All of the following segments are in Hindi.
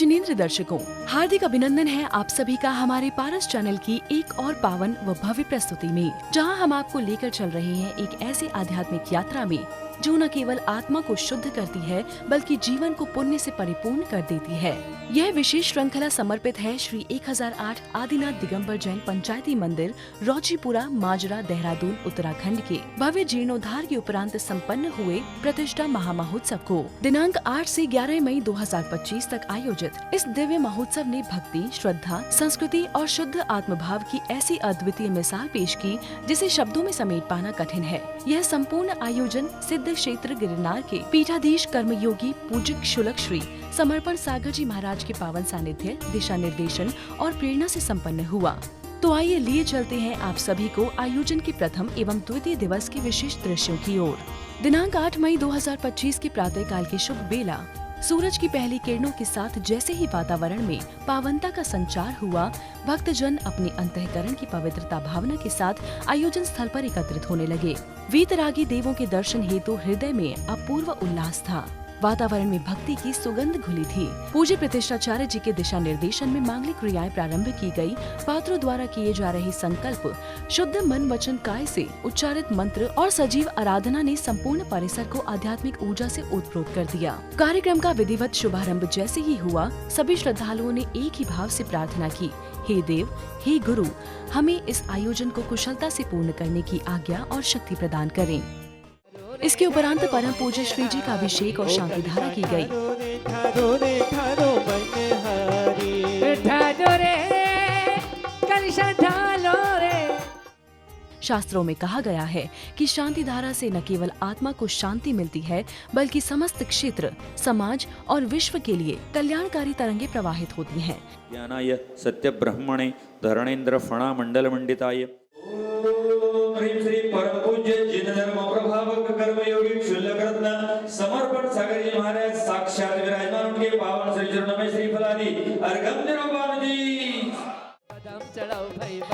जिनेंद्र दर्शकों, हार्दिक अभिनंदन है आप सभी का हमारे पारस चैनल की एक और पावन व भव्य प्रस्तुति में, जहां हम आपको लेकर चल रहे हैं एक ऐसे आध्यात्मिक यात्रा में जो न केवल आत्मा को शुद्ध करती है बल्कि जीवन को पुण्य से परिपूर्ण कर देती है। यह विशेष श्रृंखला समर्पित है श्री 1008 आदिनाथ दिगंबर जैन पंचायती मंदिर, रोजीपुरा, माजरा, देहरादून, उत्तराखंड के भव्य जीर्णोद्धार के उपरांत संपन्न हुए प्रतिष्ठा महामहोत्सव को। दिनांक 8 से 11 मई 2025 तक आयोजित इस दिव्य महोत्सव ने भक्ति, श्रद्धा, संस्कृति और शुद्ध आत्मभाव की ऐसी अद्वितीय मिसाल पेश की जिसे शब्दों में समेट पाना कठिन है। यह संपूर्ण आयोजन सिद्ध क्षेत्र गिरनार के पीठाधीश कर्मयोगी पूज्य क्षुलक श्री समर्पण सागर जी महाराज के पावन सानिध्य, दिशा निर्देशन और प्रेरणा से संपन्न हुआ। तो आइए लिए चलते हैं आप सभी को आयोजन के प्रथम एवं द्वितीय दिवस के विशेष दृश्यों की ओर। दिनांक 8 मई 2025 के प्रातः काल की शुभ बेला सूरज की पहली किरणों के साथ जैसे ही वातावरण में पावनता का संचार हुआ, भक्तजन अपने अंतःकरण की पवित्रता भावना के साथ आयोजन स्थल पर एकत्रित होने लगे। वीतरागी देवों के दर्शन हेतु हृदय में अपूर्व उल्लास था। वातावरण में भक्ति की सुगंध घुली थी। पूज्य प्रतिष्ठाचार्य जी के दिशा निर्देशन में मांगलिक क्रियाएं प्रारंभ की गई। पात्रों द्वारा किए जा रहे संकल्प, शुद्ध मन वचन काय से उच्चारित मंत्र और सजीव आराधना ने संपूर्ण परिसर को आध्यात्मिक ऊर्जा से ओतप्रोत कर दिया। कार्यक्रम का विधिवत शुभारंभ जैसे ही हुआ, सभी श्रद्धालुओं ने एक ही भाव से प्रार्थना की, हे देव, हे गुरु, हमें इस आयोजन को कुशलता से पूर्ण करने की आज्ञा और शक्ति प्रदान करें। इसके उपरांत परम पूज्य श्री जी का अभिषेक और शांति धारा की गई। शास्त्रों में कहा गया है कि शांति धारा से न केवल आत्मा को शांति मिलती है बल्कि समस्त क्षेत्र, समाज और विश्व के लिए कल्याणकारी तरंगे प्रवाहित होती हैं। ज्ञानाय सत्य ब्रह्मणे धरणेन्द्र फणा मंडल मंडिताय श्री परम पूज्य जिन धर्म प्रभावक कर्मयोगी क्षुल्लक रत्न समर्पण सागर जी महाराज साक्षात विराजमान उनके पावन श्री चरणों में श्री फलादि अर्घम निरूपण जी।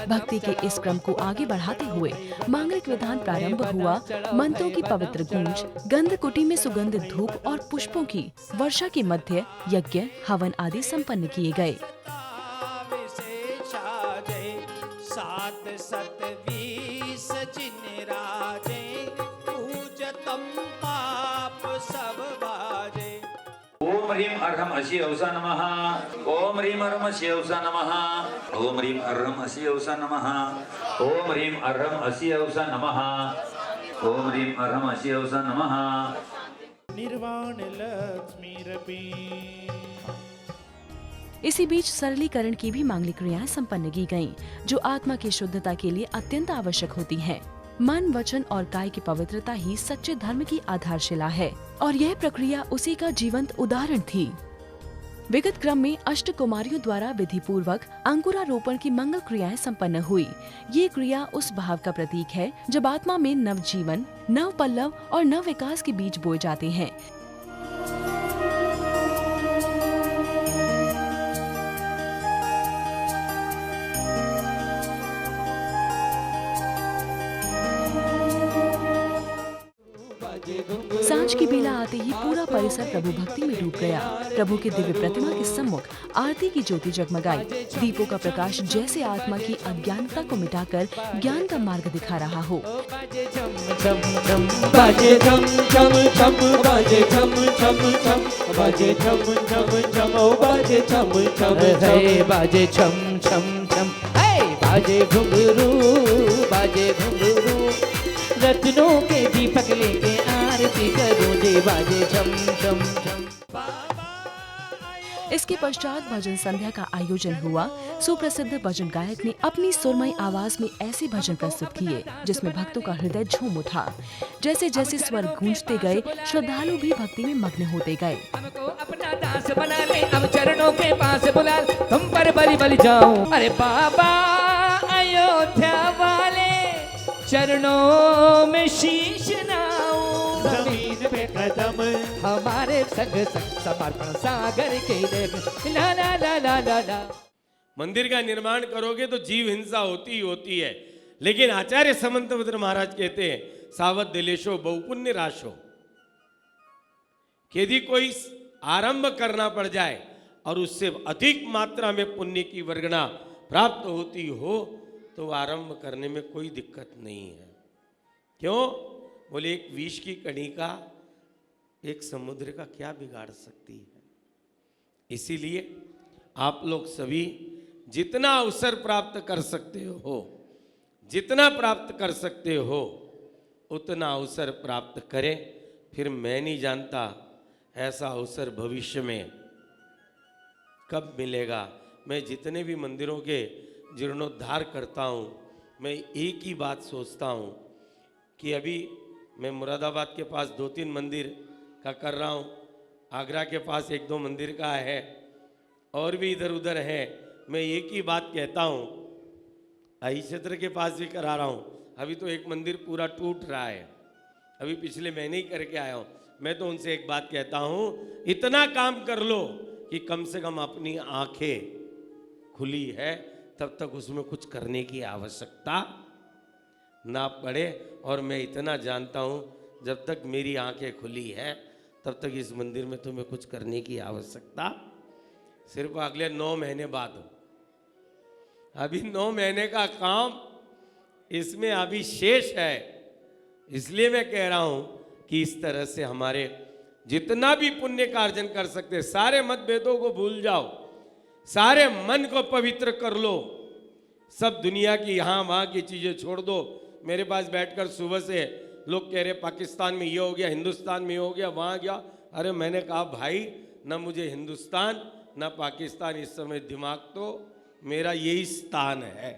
भक्ति के इस क्रम को आगे बढ़ाते हुए मांगलिक विधान प्रारंभ हुआ। मंत्रों की पवित्र गूंज, गंध कुटी में सुगंधित धूप और पुष्पों की वर्षा के मध्य यज्ञ, हवन आदि संपन्न किए गए। ओम ह्रीम अर्हम अशी औसा नमः। ओम ह्रीम अर्हम अशी औसा नमः। ओम ह्रीम अर्हम अशी औसा नमः। ओम ह्रीम अर्हम अशी औसा नमः। ओम ह्रीम अर्हम अशी औसा नमः। निर्वाण लक्ष्मी रपी। इसी बीच सरलीकरण की भी मांगलिक क्रियाएं संपन्न की गयीं, जो आत्मा की शुद्धता के लिए अत्यंत आवश्यक होती हैं। मन, वचन और काय की पवित्रता ही सच्चे धर्म की आधारशिला है और यह प्रक्रिया उसी का जीवंत उदाहरण थी। विगत क्रम में अष्ट कुमारियों द्वारा विधि पूर्वक अंकुरारोपण की मंगल क्रियाएं संपन्न हुई। ये क्रिया उस भाव का प्रतीक है जब आत्मा में नव जीवन, नव पल्लव और नव विकास के बीज बोए जाते हैं। सांझ की बेला आते ही पूरा परिसर प्रभु भक्ति में डूब गया। प्रभु की दिव्य प्रतिमा के सम्मुख आरती की ज्योति जगमगाई। दीपों का प्रकाश जैसे आत्मा की अज्ञानता को मिटाकर ज्ञान का मार्ग दिखा रहा हो। रत्नों के दीपक लेके आरती करूं जे बाजे झम झम झम। इसके पश्चात भजन संध्या का आयोजन हुआ। सुप्रसिद्ध भजन गायक ने अपनी सुरमई आवाज में ऐसे भजन प्रस्तुत किए जिसमें भक्तों का हृदय झूम उठा। जैसे जैसे स्वर गूंजते गए, श्रद्धालु भी भक्ति में मग्न होते गए। हमको अपना दास बना ले, अब चरणों के पास बुला, तुम पर बलि बलि जाऊं। अरे बाबा अयोध्या वाले चरणों में शीश नाऊं, जमीन पे कदम हमारे संग संग समर्पण सागर के देव। ला ला ला ला ला ला। मंदिर का निर्माण करोगे तो जीव हिंसा होती ही होती है, लेकिन आचार्य समंतभद्र महाराज कहते हैं सावध दिलेशो बहुपुण्य राशो। यदि कोई आरंभ करना पड़ जाए और उससे अधिक मात्रा में पुण्य की वर्गणा प्राप्त होती हो तो आरंभ करने में कोई दिक्कत नहीं है। क्यों? बोले एक विष की कणिका एक समुद्र का क्या बिगाड़ सकती है। इसीलिए आप लोग सभी जितना अवसर प्राप्त कर सकते हो, जितना प्राप्त कर सकते हो उतना अवसर प्राप्त करें। फिर मैं नहीं जानता ऐसा अवसर भविष्य में कब मिलेगा। मैं जितने भी मंदिरों के जीर्णोद्धार करता हूँ, मैं एक ही बात सोचता हूँ कि अभी मैं मुरादाबाद के पास 2-3 मंदिर का कर रहा हूँ, आगरा के पास 1-2 मंदिर का है, और भी इधर उधर है। मैं एक ही बात कहता हूँ, आई क्षेत्र के पास भी करा रहा हूँ। अभी तो एक मंदिर पूरा टूट रहा है, अभी पिछले महीने ही करके आया हूँ। मैं तो उनसे एक बात कहता हूँ, इतना काम कर लो कि कम से कम अपनी आंखें खुली है तब तक उसमें कुछ करने की आवश्यकता ना पड़े। और मैं इतना जानता हूँ, जब तक मेरी आंखें खुली है तब तक इस मंदिर में तुम्हें कुछ करने की आवश्यकता सिर्फ अगले 9 महीने बाद हो। अभी 9 महीने का काम इसमें अभी शेष है। इसलिए मैं कह रहा हूं कि इस तरह से हमारे जितना भी पुण्य का अर्जन कर सकते, सारे मतभेदों को भूल जाओ, सारे मन को पवित्र कर लो, सब दुनिया की यहाँ वहाँ की चीज़ें छोड़ दो। मेरे पास बैठकर सुबह से लोग कह रहे पाकिस्तान में ये हो गया, हिंदुस्तान में ये हो गया, वहाँ गया। अरे मैंने कहा भाई, न मुझे हिंदुस्तान न पाकिस्तान, इस समय दिमाग तो मेरा यही स्थान है।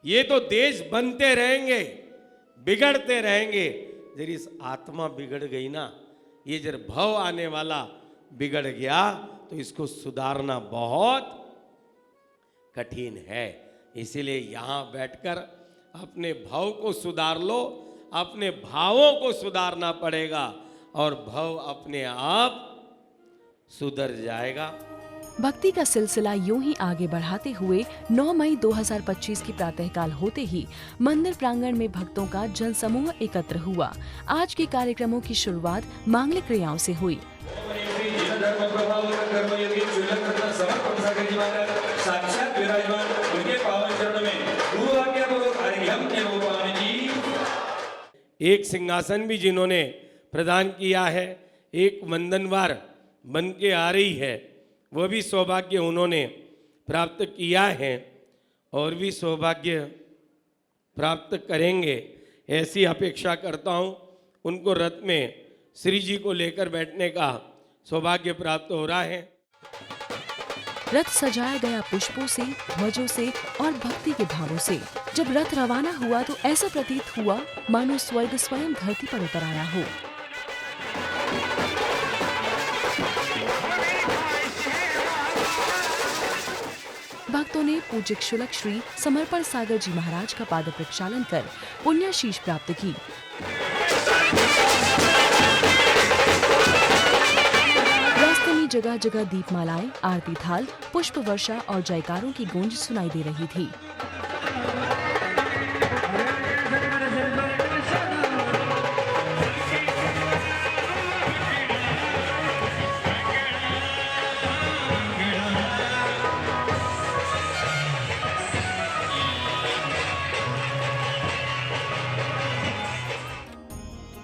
ये तो देश बनते रहेंगे, बिगड़ते रहेंगे। जब इस आत्मा बिगड़ गई ना, ये जब भव आने वाला बिगड़ गया तो इसको सुधारना बहुत कठिन है। इसीलिए यहाँ बैठकर अपने भाव को सुधार लो, अपने भावों को सुधारना पड़ेगा और भव अपने आप सुधर जाएगा। भक्ति का सिलसिला यूं ही आगे बढ़ाते हुए 9 मई 2025 की प्रातःकाल होते ही मंदिर प्रांगण में भक्तों का जनसमूह एकत्र हुआ। आज के कार्यक्रमों की शुरुआत मांगलिक क्रियाओं से हुई। एक सिंहासन भी जिन्होंने प्रदान किया है, एक वंदनवार बन के आ रही है, वह भी सौभाग्य उन्होंने प्राप्त किया है और भी सौभाग्य प्राप्त करेंगे, ऐसी अपेक्षा करता हूँ। उनको रथ में श्री जी को लेकर बैठने का सौभाग्य प्राप्त हो रहा है। रथ सजाया गया पुष्पों से, ध्वजों से और भक्ति के भावों से। जब रथ रवाना हुआ तो ऐसा प्रतीत हुआ मानो स्वर्ग स्वयं धरती पर उतर आया हो। भक्तों ने पूज्य क्षुलक श्री समर्पण सागर जी महाराज का पाद प्रक्षालन कर पुण्याशीष प्राप्त की। रास्ते में जगह जगह दीपमालाएं, आरती थाल, पुष्प वर्षा और जयकारों की गूंज सुनाई दे रही थी।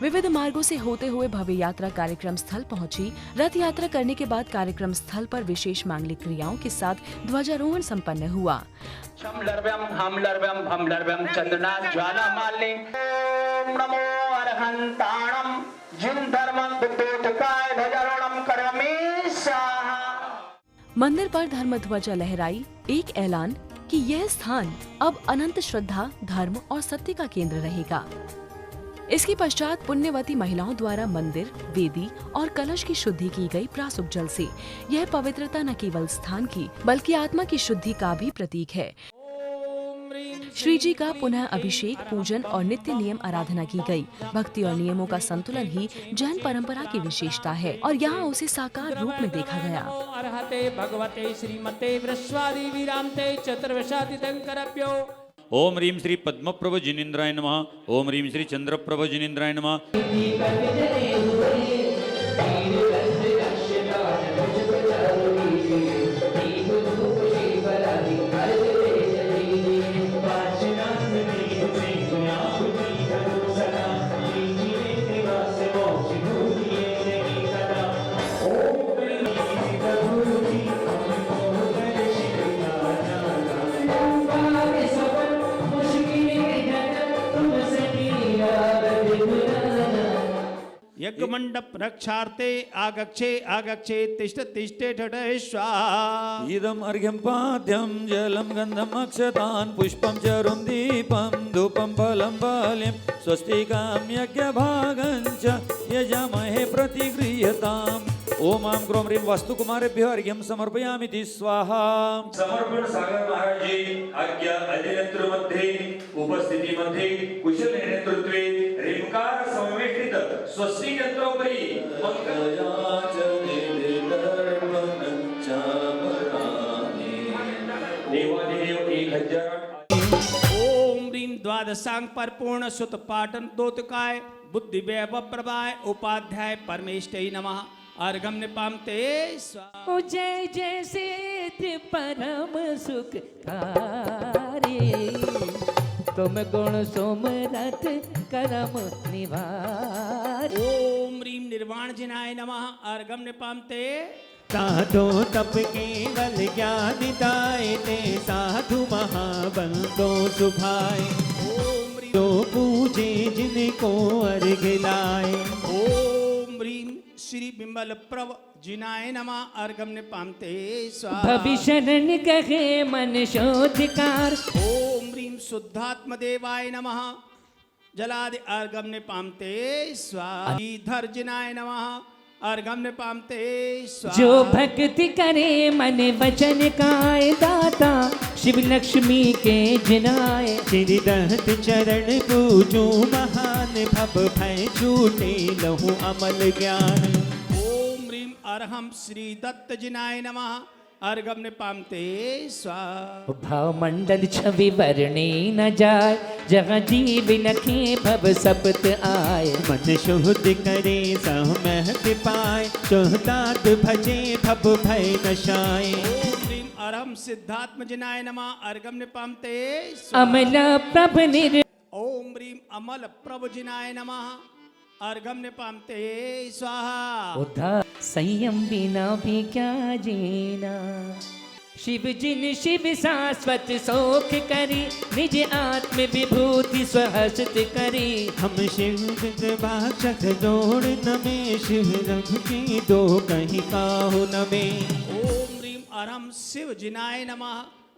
विविध मार्गों से होते हुए भव्य यात्रा कार्यक्रम स्थल पहुंची। रथ यात्रा करने के बाद कार्यक्रम स्थल पर विशेष मांगलिक क्रियाओं के साथ ध्वजारोहण संपन्न हुआ। मंदिर पर धर्म ध्वजा लहराई, एक ऐलान कि यह स्थान अब अनंत श्रद्धा, धर्म और सत्य का केंद्र रहेगा। इसके पश्चात पुण्यवती महिलाओं द्वारा मंदिर, वेदी और कलश की शुद्धि की गई प्रासुक जल से। यह पवित्रता न केवल स्थान की बल्कि आत्मा की शुद्धि का भी प्रतीक है। श्री जी का पुनः अभिषेक, पूजन और नित्य नियम आराधना की गई। भक्ति और नियमों का संतुलन ही जैन परंपरा की विशेषता है और यहाँ उसे साकार रूप में देखा गया। अर्हते भगवते श्रीमते वृषवादी विरामते चतुर्विंशतितंकरप्यो। ओम ह्रीं श्री पद्मप्रभ जिनेन्द्राय नमः। ओम ह्रीं श्री चंद्रप्रभ जिनेन्द्राय नमः। यज्ञ मंडप रक्षार्थे आगच्छे आगच्छे तिष्ठ तिष्ठे ठठे स्वाहा। इदम् अर्घ्यं पाद्यं जलं गन्धम् अक्षतान् पुष्पं च रुन्दीपं धूपं फलं बलिं स्वस्तिकां यज्ञभागं च यजामहे प्रतिगृह्यताम्। ओम आम क्रोम ह्रीं वास्तुकुमारेभ्यो अर्घ्यं समर्पयामि स्वाहा। समर्पण सागर महाराज जी आज्ञा अधिनेतृमध्ये उपस्थितीमध्ये कुशल नेतृत्वे ऋमकार समवेष्टित स्वस्तिक यंत्रोपरी देवादिदेव 1008 ओम ह्रीं द्वादशांग परिपूर्ण सुत पाटन दोतकाय बुद्धि वैभव प्रभाय उपाध्याय परमेष्टि नमः। अर्घम निपामते स्वाहा। ओ जय जय सिद्ध परम सुखकारी तुम गुण सोमरथ करम निवार। ओम ह्रीं निर्वाण जिनाय नमः। अर्घम निपामते साधो तप केवल ज्ञान दाय ते साधु महाबंदो सुभाय। ओम ह्रीं तो पूजे जिनको अर्घ लाए। ओम ह्रीं श्री बिमल प्रभ जिनाय नमः। अर्घम निपामते स्वाहा। भविष्यरण कहे मन शोधकार ओम ह्रीं शुद्धात्म देवाय नमः। जलादि अर्घम निपामते स्वाहा। धर जिनाय नमः। अर्घम निपामते स्वाहा। जो भक्ति करे मन वचन काय दाता शिव लक्ष्मी के जिनाए। श्री दत्त चरण पूजो महान भव भय छूटे लहु अमल ज्ञान। ओम ह्रीं अर्हम श्री दत्त जिनाय नमः। अर्घम निपामते स्वाहा। भाव मंडल छवि वर्णे न जाय जहाँ जीव नखे भव सपत आए। मन शुद्ध करे सहमत पाए शुद्धात भजे भव भय नशाए। ओम ह्रीं अर्हम सिद्धात्म जिनाय नमः। अर्घम निपामते स्वाहा। अमला प्रभ निर ओम ह्रीं अमल प्रभु जिनाय नमः। अर्घम निपामते स्वाहा। उद्धार संयम बिना भी क्या जीना। शिव जिन शिव शाश्वत शोक करी निज आत्म विभूति स्वहस्त करी। हम शिव भाषक जोड़ नमे शिव रघु की दो कहीं काहु नमे। ओम ह्रीं अर्हम शिव जिनाय नमः।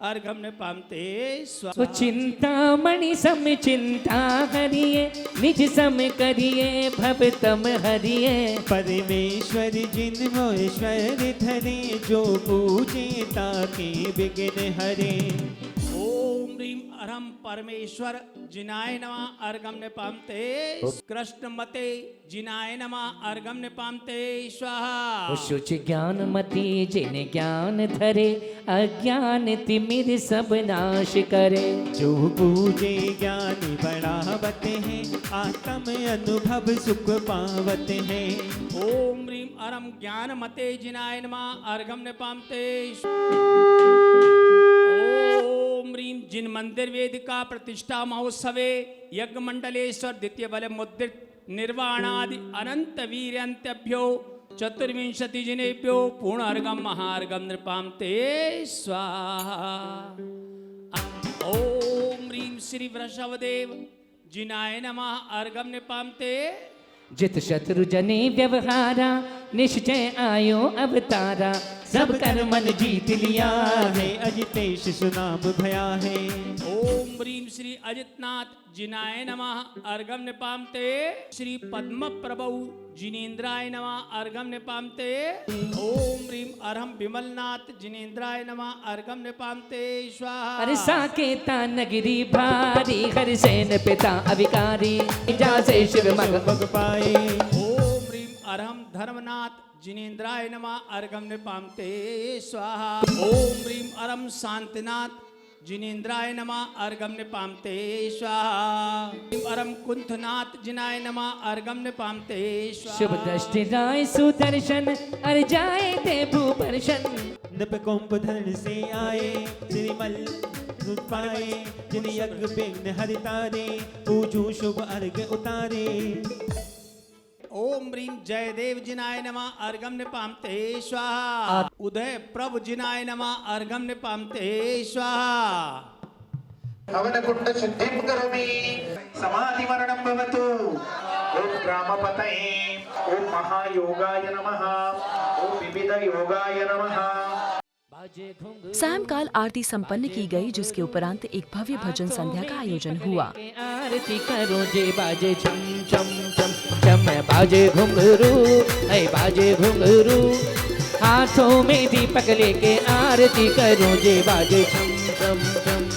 अर्घम निपामते सो स्वाहा। चिंता मणि सम चिंता हरिये निज सम करिए भव तम हरिये। परमेश्वर जिन मोश्वर धरे जो पूजे ताके विघ्न हरे। ओम ह्रीं अर्हम परमेश्वर जिनाय नमः। अर्घम निपामते कृष्ण मते जिनाय नमः। अर्घम निपामते स्वाहा। शुच ज्ञान मति जिन ज्ञान धरे अज्ञान तिमिर सब नाश करे। जो पूजे ज्ञान बढ़ावत हैं आत्म अनुभव सुख पावत हैं। ओम ह्रीं अर्हम ज्ञान मते जिनाय नमः। अर्घम निपामते। ओम ह्रीं जिन मंदिर वेदिका प्रतिष्ठा महोत्सवे यज्ञ मंडलेश्वर द्वितीय बल मुद्रित निर्वाणादि अनंत वीर्यंत्यभ्यो चतुर्विंशति जिनेभ्यो पूर्ण अर्घम महार्घम निपामते स्वाहा। ओम ह्रीं श्री वृषभदेव जिनाय नमः। अर्घम निपामते। जित शत्रु जने व्यवहारा निश्चय आयो अवतारा। सब कर मन जीत लिया है अजितेश सुनाम भया है। ओम ह्रीं श्री अजितनाथ जिनाय नमः। अर्घम निपामते। श्री पद्म प्रभु जिनेन्द्राय नमः। अर्घम निपामते। ओम ह्रीं अर्हम विमलनाथ जिनेन्द्राय नमः। अर्घम निपामते स्वाहा। अरे साकेता नगरी भारी हर सेन पिता अविकारी जा से शिव मग बग पाए। ओम ह्रीं अर्हम धर्मनाथ जिनेन्द्राय नमः। अर्घम निपामते स्वाहा। ओम ह्रीं अर्हम शांतिनाथ जिनेन्द्राय नमः। अर्घम निपामते स्वाहा। ह्रीं अर्हम कुंथनाथ जिनाय नमः। अर्घम निपामते स्वाहा। शुभ दृष्टि राय सुदर्शन अर जाए ते भूपर्शन। नप कुंभ धन से आए श्रीमल सुत पाए। जिन यज्ञ विघ्न हरितारे पूजू शुभ अर्घ उतारे। ओम ह्रीं जयदेव जिनाय नमः। अर्घम निपामते स्वाहा। उदय प्रभु जिनाय नमः। अर्घम निपामते स्वाहा। हवनकुण्ड शुद्धिं करोमि समाधिमरणं भवतु ओम ग्रामपतये ओम महायोगाय नमः ओम विविध योगाय नमः। सायंकाल आरती संपन्न की गई, जिसके उपरांत एक भव्य भजन संध्या का आयोजन हुआ। आरती करो जे बाजे छम छम छम छम बाजे घुंघरू है बाजे घुंघरू हाथों में दीपक लेके आरती करो जे बाजे छम छम छम।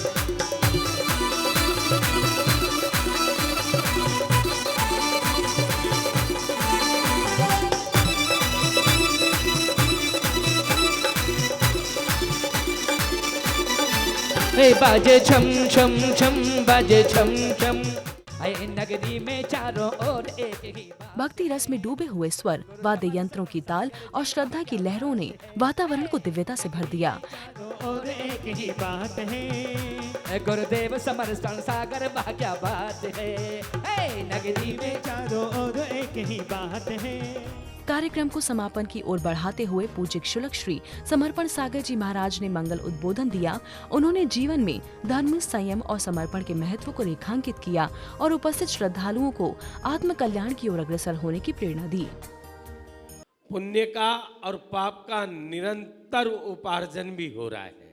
बाजे छम छम छम बाजे छम छम नगरी में चारों ओर एक ही भक्ति रस में डूबे हुए स्वर, वाद्य यंत्रों की ताल और श्रद्धा की लहरों ने वातावरण को दिव्यता से भर दिया। और एक ही बात है गुरुदेव समर्पण सागर क्या बात है नगरी में चारों ओर एक ही बात है। कार्यक्रम को समापन की ओर बढ़ाते हुए पूज्य क्षुलक श्री समर्पण सागर जी महाराज ने मंगल उद्बोधन दिया। उन्होंने जीवन में धर्म, संयम और समर्पण के महत्व को रेखांकित किया और उपस्थित श्रद्धालुओं को आत्म कल्याण की ओर अग्रसर होने की प्रेरणा दी। पुण्य का और पाप का निरंतर उपार्जन भी हो रहा है।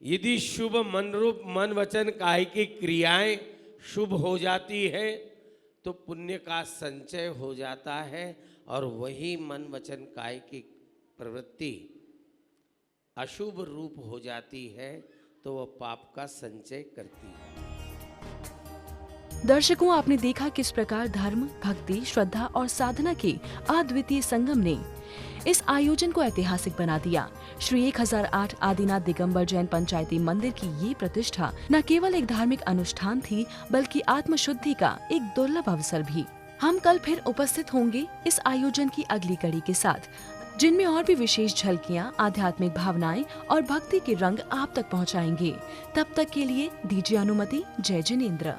यदि शुभ मन रूप मन वचन काय की क्रियाएं शुभ हो जाती है तो पुण्य का संचय हो जाता है और वही मन वचन काय की प्रवृत्ति अशुभ रूप हो जाती है तो वह पाप का संचय करती है। दर्शकों, आपने देखा किस प्रकार धर्म, भक्ति, श्रद्धा और साधना के अद्वितीय संगम ने इस आयोजन को ऐतिहासिक बना दिया। श्री 1008 आदिनाथ दिगंबर जैन पंचायती मंदिर की ये प्रतिष्ठा न केवल एक धार्मिक अनुष्ठान थी, बल्कि आत्मशुद्धि का एक दुर्लभ अवसर भी। हम कल फिर उपस्थित होंगे इस आयोजन की अगली कड़ी के साथ, जिनमें और भी विशेष झलकियां, आध्यात्मिक भावनाएं और भक्ति के रंग आप तक पहुंचाएंगे। तब तक के लिए दीजिए अनुमति। जय जिनेंद्र।